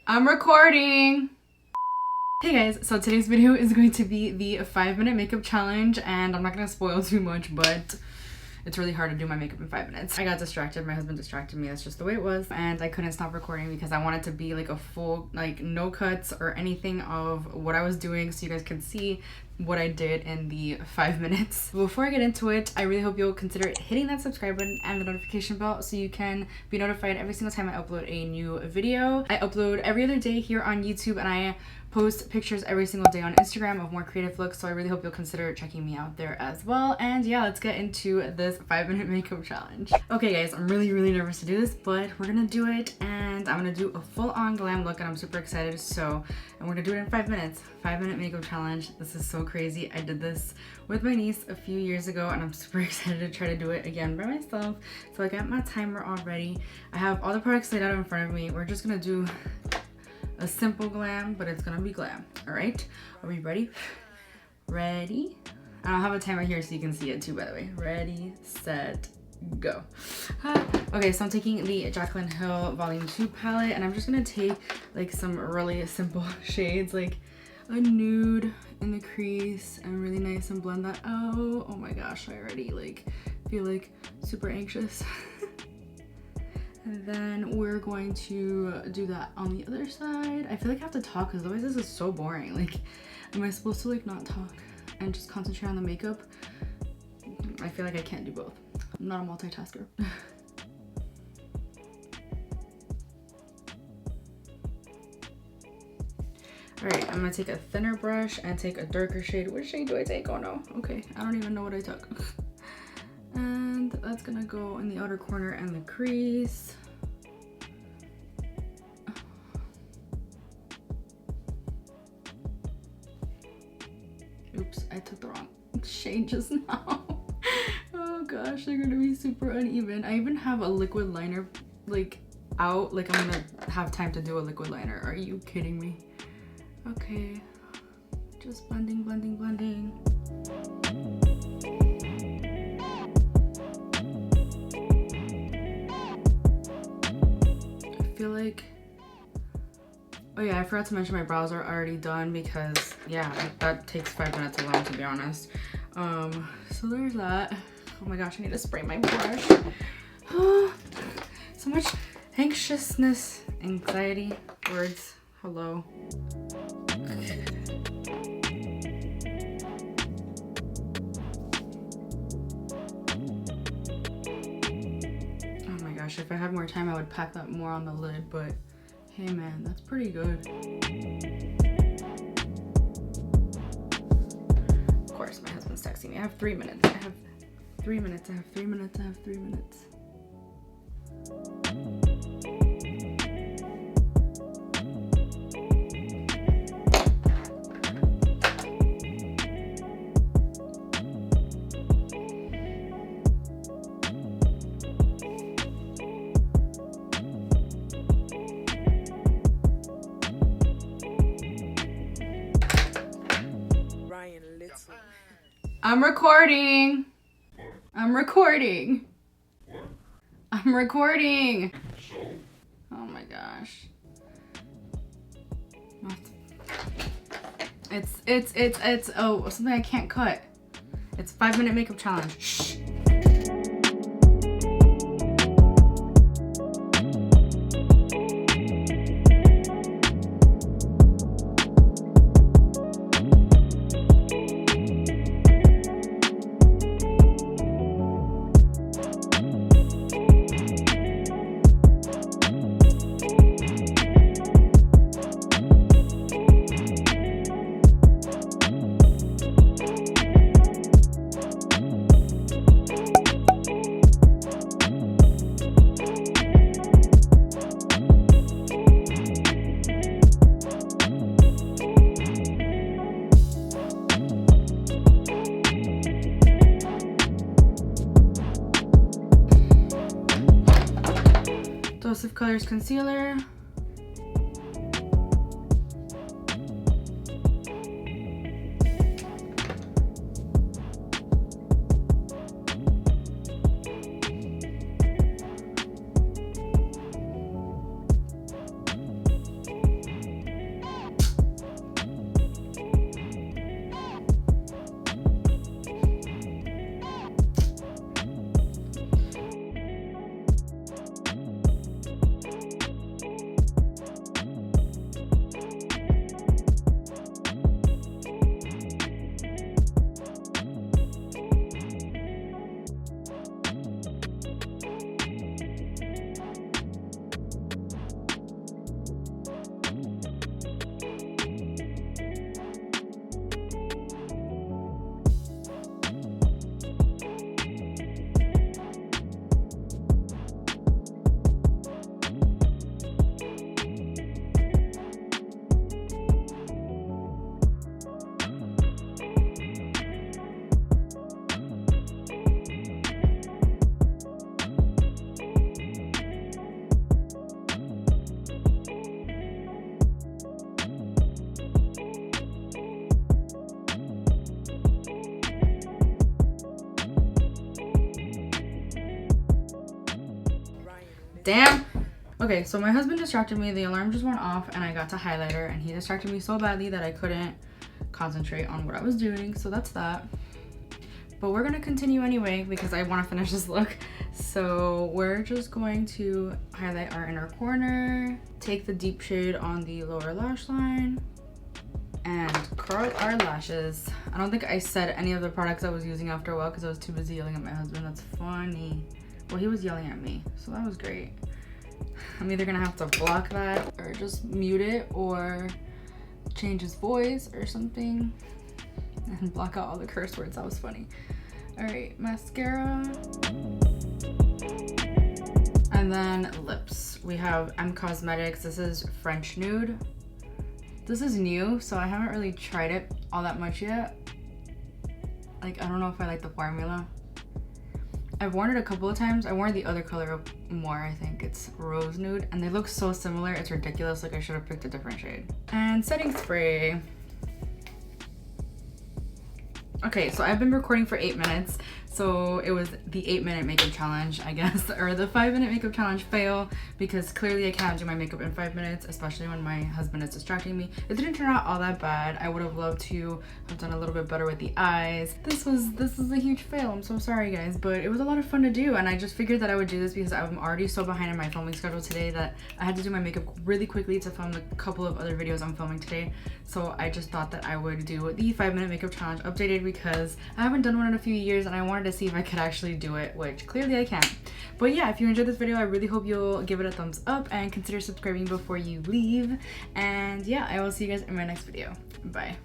I'm recording. Hey guys, so today's video is going to be the 5-minute makeup challenge, and I'm not gonna spoil too much, but it's really hard to do my makeup in 5 minutes. I got distracted, my husband distracted me, that's just the way it was, and I couldn't stop recording because I wanted to be like a full, like no cuts or anything of what I was doing so you guys can see what I did in the 5 minutes. Before I get into it, I really hope you'll consider hitting that subscribe button and the notification bell so you can be notified every single time I upload a new video. I upload every other day here on YouTube, and I post pictures every single day on Instagram of more creative looks, so I really hope you'll consider checking me out there as well. And yeah, let's get into this 5-minute makeup challenge. Okay guys, I'm really nervous to do this, but we're gonna do it, and I'm gonna do a full-on glam look, and I'm super excited. And we're gonna do it in 5 minutes. 5-minute makeup challenge. This is so crazy. I did this with my niece a few years ago, and I'm super excited to try to do it again by myself. So I got my timer already. I have all the products laid out in front of me. We're just gonna do a simple glam, but it's gonna be glam. All right, are we ready? Ready? I don't have a timer here so you can see it too, by the way. Ready, set, go. Okay, so I'm taking the Jaclyn Hill Volume 2 palette, and I'm just gonna take like some really simple shades, like a nude in the crease, and really nice and blend that out. Oh my gosh, I already like feel like super anxious. And then we're going to do that on the other side. I feel like I have to talk because otherwise this is so boring. Like, am I supposed to like not talk and just concentrate on the makeup? I feel like I can't do both. I'm not a multitasker. Alright, I'm gonna take a thinner brush and take a darker shade. Which shade do I take? Oh no. Okay, I don't even know what I took. And that's gonna go in the outer corner and the crease. Oops, I took the wrong shade just now. Oh gosh, they're gonna be super uneven. I even have a liquid liner like out, like I'm gonna have time to do a liquid liner. Are you kidding me? Okay, just blending. I feel like, oh yeah, I forgot to mention my brows are already done because yeah, that takes 5 minutes alone, to be honest. So there's that. Oh my gosh, I need to spray my brush. So much anxiousness, anxiety, words, hello. If I had more time, I would pack that more on the lid, but hey man, that's pretty good. Of course, my husband's texting me. I have 3 minutes. I have 3 minutes. I have 3 minutes. I have 3 minutes. I'm recording. I'm recording. I'm recording. Oh my gosh. It's oh, something I can't cut. It's 5-minute makeup challenge. Shh. Dose of Colors concealer. Damn. Okay, so my husband distracted me. The alarm just went off and I got to highlighter and he distracted me so badly that I couldn't concentrate on what I was doing. So that's that. But we're gonna continue anyway because I want to finish this look. So we're just going to highlight our inner corner, take the deep shade on the lower lash line, and curl our lashes. I don't think I said any of the products I was using after a while because I was too busy yelling at my husband. That's funny. Well, he was yelling at me, so that was great. I'm either gonna have to block that or just mute it or change his voice or something and block out all the curse words. That was funny. All right, mascara. And then lips. We have Causemetics. This is French Nude. This is new, so I haven't really tried it all that much yet. Like, I don't know if I like the formula. I've worn it a couple of times. I worn the other color more, I think. It's Rose Nude, and they look so similar. It's ridiculous. Like, I should have picked a different shade. And setting spray. Okay, so I've been recording for 8 minutes. So it was the 8-minute makeup challenge, I guess, or the 5-minute makeup challenge fail, because clearly I can't do my makeup in 5 minutes, especially when my husband is distracting me. It didn't turn out all that bad. I would have loved to have done a little bit better with the eyes. This is a huge fail. I'm so sorry, guys, but it was a lot of fun to do, and I just figured that I would do this because I'm already so behind in my filming schedule today that I had to do my makeup really quickly to film the couple of other videos I'm filming today. So I just thought that I would do the 5-minute makeup challenge updated because I haven't done one in a few years and I wanted to see if I could actually do it, which clearly I can't. But yeah, if you enjoyed this video, I really hope you'll give it a thumbs up and consider subscribing before you leave. And yeah, I will see you guys in my next video. Bye.